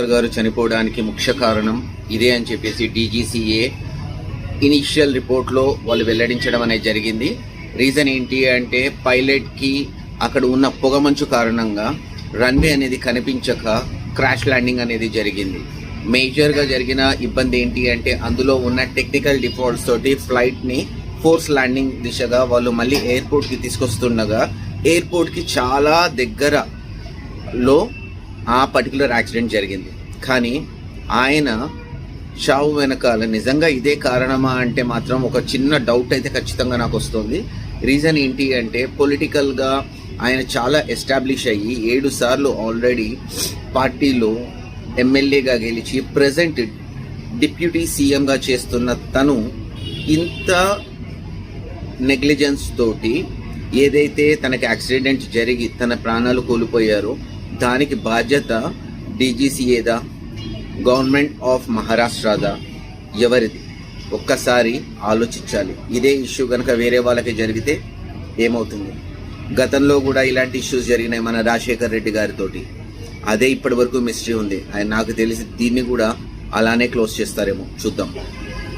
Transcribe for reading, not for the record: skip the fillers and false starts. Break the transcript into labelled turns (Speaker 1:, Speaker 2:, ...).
Speaker 1: పవార్ గారు చనిపోవడానికి ముఖ్య కారణం ఇదే అని చెప్పేసి డీజీసీఏ ఇనిషియల్ రిపోర్ట్లో వాళ్ళు వెల్లడించడం అనేది జరిగింది. రీజన్ ఏంటి అంటే పైలట్కి అక్కడ ఉన్న పొగమంచు కారణంగా రన్వే అనేది కనిపించక క్రాష్ ల్యాండింగ్ అనేది జరిగింది. మేజర్గా జరిగిన ఇబ్బంది ఏంటి అంటే అందులో ఉన్న టెక్నికల్ డిఫాల్ట్స్ తోటి ఫ్లైట్ని ఫోర్స్ ల్యాండింగ్ దిశగా వాళ్ళు మళ్ళీ ఎయిర్పోర్ట్కి తీసుకొస్తుండగా ఎయిర్పోర్ట్కి చాలా దగ్గరలో ఆ పర్టికులర్ యాక్సిడెంట్ జరిగింది. కానీ ఆయన చావు వెనకాల నిజంగా ఇదే కారణమా అంటే మాత్రం ఒక చిన్న డౌట్ అయితే ఖచ్చితంగా నాకు వస్తుంది. రీజన్ ఏంటి అంటే పొలిటికల్గా ఆయన చాలా ఎస్టాబ్లిష్ అయ్యి 7 సార్లు ఆల్రెడీ పార్టీలో ఎమ్మెల్యేగా గెలిచి ప్రజెంట్ డిప్యూటీ సీఎంగా చేస్తున్న తను ఇంత నెగ్లిజెన్స్ తోటి ఏదైతే తనకి యాక్సిడెంట్ జరిగి తన ప్రాణాలు కోల్పోయారో దానికి బాధ్యత డీజీసీఏదా, గవర్నమెంట్ ఆఫ్ మహారాష్ట్రదా, ఎవరిది? ఒక్కసారి ఆలోచించాలి. ఇదే ఇష్యూ కనుక వేరే వాళ్ళకి జరిగితే ఏమవుతుంది? గతంలో కూడా ఇలాంటి ఇష్యూస్ జరిగినాయి మన రాజశేఖర్ రెడ్డి గారితోటి. అదే ఇప్పటి వరకు మిస్టరీ ఉంది. ఆయన నాకు తెలిసి దీన్ని కూడా అలానే క్లోజ్ చేస్తారేమో, చూద్దాం.